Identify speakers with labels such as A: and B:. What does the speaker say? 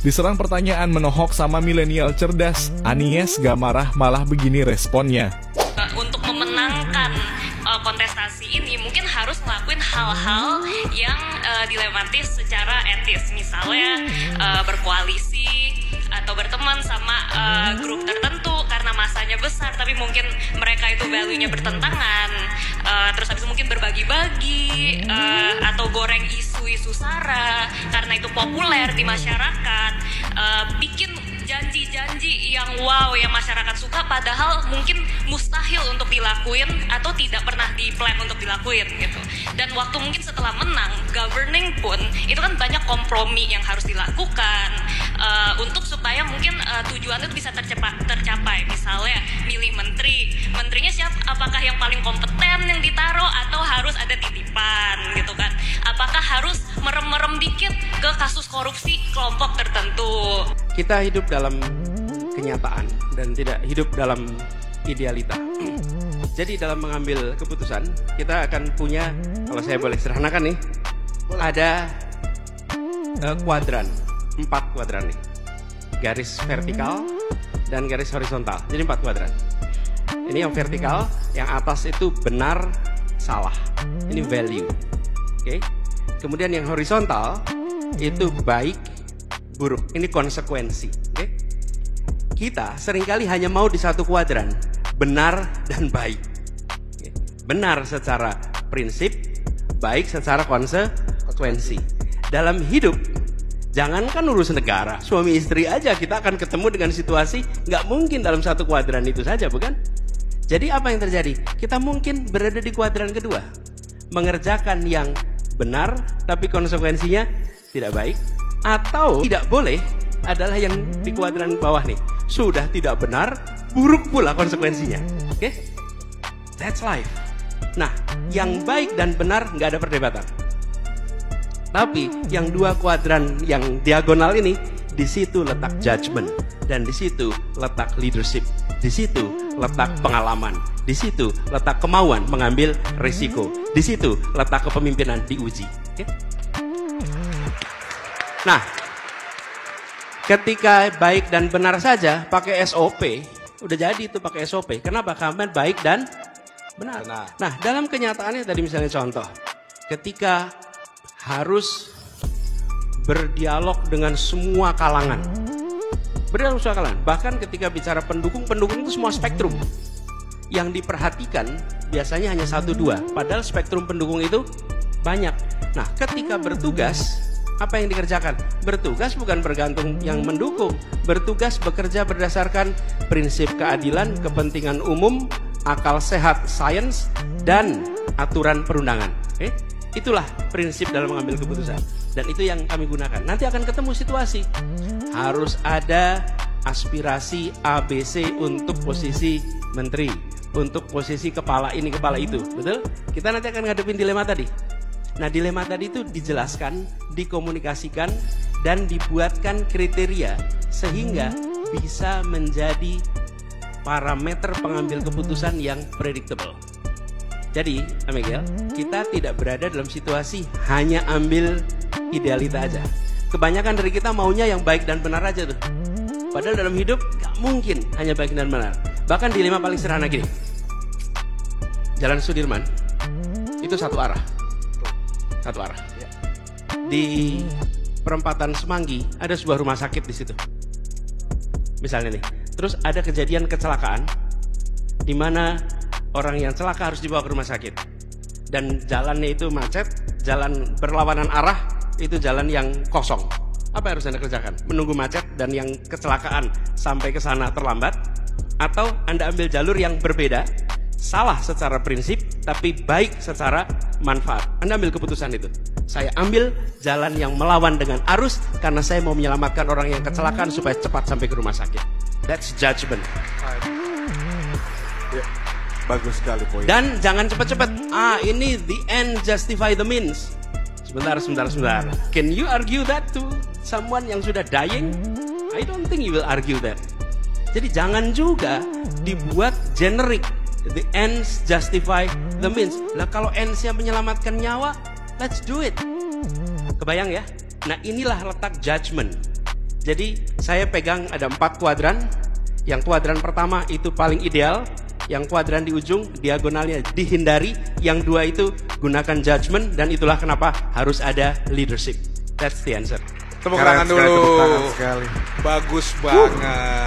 A: Diserang pertanyaan menohok sama milenial cerdas, Anies gak marah, malah begini responnya.
B: Untuk memenangkan kontestasi ini mungkin harus ngelakuin hal-hal yang dilematis secara etis. Misalnya berkoalisi atau berteman sama grup tertentu karena masanya besar tapi mungkin mereka itu value-nya bertentangan. Terus habis itu mungkin berbagi-bagi atau goreng isu-isu sara karena itu populer di masyarakat. Bikin janji-janji yang wow yang masyarakat suka padahal mungkin mustahil untuk dilakuin atau tidak pernah di-plan untuk dilakuin gitu. Dan waktu mungkin setelah menang, governing pun itu kan banyak kompromi yang harus dilakukan untuk supaya mungkin tujuan itu bisa tercapai. Misalnya milih menterinya siapa? Apakah yang paling kompeten yang ditaruh atau harus ada titipan gitu kan? Apakah harus merem-merem dikit ke kasus korupsi kelompok tertentu?
C: Kita hidup dalam kenyataan dan tidak hidup dalam idealita. Jadi dalam mengambil keputusan, kita akan punya, kalau saya boleh sederhanakan nih, ada kuadran, 4 kuadran nih. Garis vertikal dan garis horizontal. Jadi 4 kuadran. Ini yang vertikal, yang atas itu benar, salah. Ini value. Oke. Kemudian yang horizontal itu baik, buruk. Ini konsekuensi. Oke. Kita seringkali hanya mau di satu kuadran, benar dan baik. Oke. Benar secara prinsip, baik secara konsekuensi. Dalam hidup, jangankan urusan negara, suami istri aja kita akan ketemu dengan situasi nggak mungkin dalam satu kuadran itu saja, bukan? Jadi apa yang terjadi? Kita mungkin berada di kuadran kedua, mengerjakan yang benar tapi konsekuensinya tidak baik, atau tidak boleh adalah yang di kuadran bawah nih, sudah tidak benar, buruk pula konsekuensinya. Oke? That's life. Nah, yang baik dan benar nggak ada perdebatan. Tapi yang 2 kuadran yang diagonal ini, di situ letak judgment, dan di situ letak leadership, di situ letak pengalaman, di situ letak kemauan mengambil risiko, di situ letak kepemimpinan diuji. Okay? Nah, ketika baik dan benar saja pakai SOP, udah jadi itu pakai SOP. Kenapa? Karena baik dan benar. Nah, dalam kenyataannya tadi misalnya contoh, ketika harus berdialog dengan semua kalangan. Berdialog semua kalangan. Bahkan ketika bicara pendukung itu semua spektrum. Yang diperhatikan biasanya hanya 1-2. Padahal spektrum pendukung itu banyak. Nah, ketika bertugas, apa yang dikerjakan? Bertugas bukan bergantung yang mendukung. Bertugas bekerja berdasarkan prinsip keadilan, kepentingan umum, akal sehat, sains, dan aturan perundangan. Okay? Itulah prinsip dalam mengambil keputusan. Dan itu yang kami gunakan. Nanti akan ketemu situasi. Harus ada aspirasi ABC untuk posisi menteri, untuk posisi kepala ini, kepala itu. Betul? Kita nanti akan ngadepin dilema tadi. Nah, dilema tadi itu dijelaskan, dikomunikasikan, dan dibuatkan kriteria sehingga bisa menjadi parameter pengambil keputusan yang predictable. Jadi, Miguel, kita tidak berada dalam situasi hanya ambil idealita aja. Kebanyakan dari kita maunya yang baik dan benar aja tuh. Padahal dalam hidup gak mungkin hanya baik dan benar. Bahkan dilema paling sederhana gini. Jalan Sudirman itu satu arah. Satu arah. Di perempatan Semanggi ada sebuah rumah sakit di situ. Misalnya nih. Terus ada kejadian kecelakaan di mana orang yang celaka harus dibawa ke rumah sakit. Dan jalannya itu macet, jalan berlawanan arah, itu jalan yang kosong. Apa yang harus Anda kerjakan? Menunggu macet dan yang kecelakaan sampai ke sana terlambat? Atau Anda ambil jalur yang berbeda, salah secara prinsip, tapi baik secara manfaat? Anda ambil keputusan itu. Saya ambil jalan yang melawan dengan arus karena saya mau menyelamatkan orang yang kecelakaan supaya cepat sampai ke rumah sakit. That's judgment.
D: Ya, bagus sekali poin.
C: Dan jangan cepat-cepat. Ini the end justify the means. Sebentar. Can you argue that to someone yang sudah dying? I don't think you will argue that. Jadi jangan juga dibuat generic. The ends justify the means. Lah kalau ends-nya menyelamatkan nyawa, let's do it. Kebayang ya? Nah, inilah letak judgment. Jadi saya pegang ada 4 kuadran. Yang kuadran pertama itu paling ideal. Yang kuadran di ujung diagonalnya dihindari. Yang 2 itu gunakan judgment. Dan itulah kenapa harus ada leadership. That's the answer.
E: Tepuk tangan dulu.
D: Tepuk tangan sekali.
E: Bagus banget.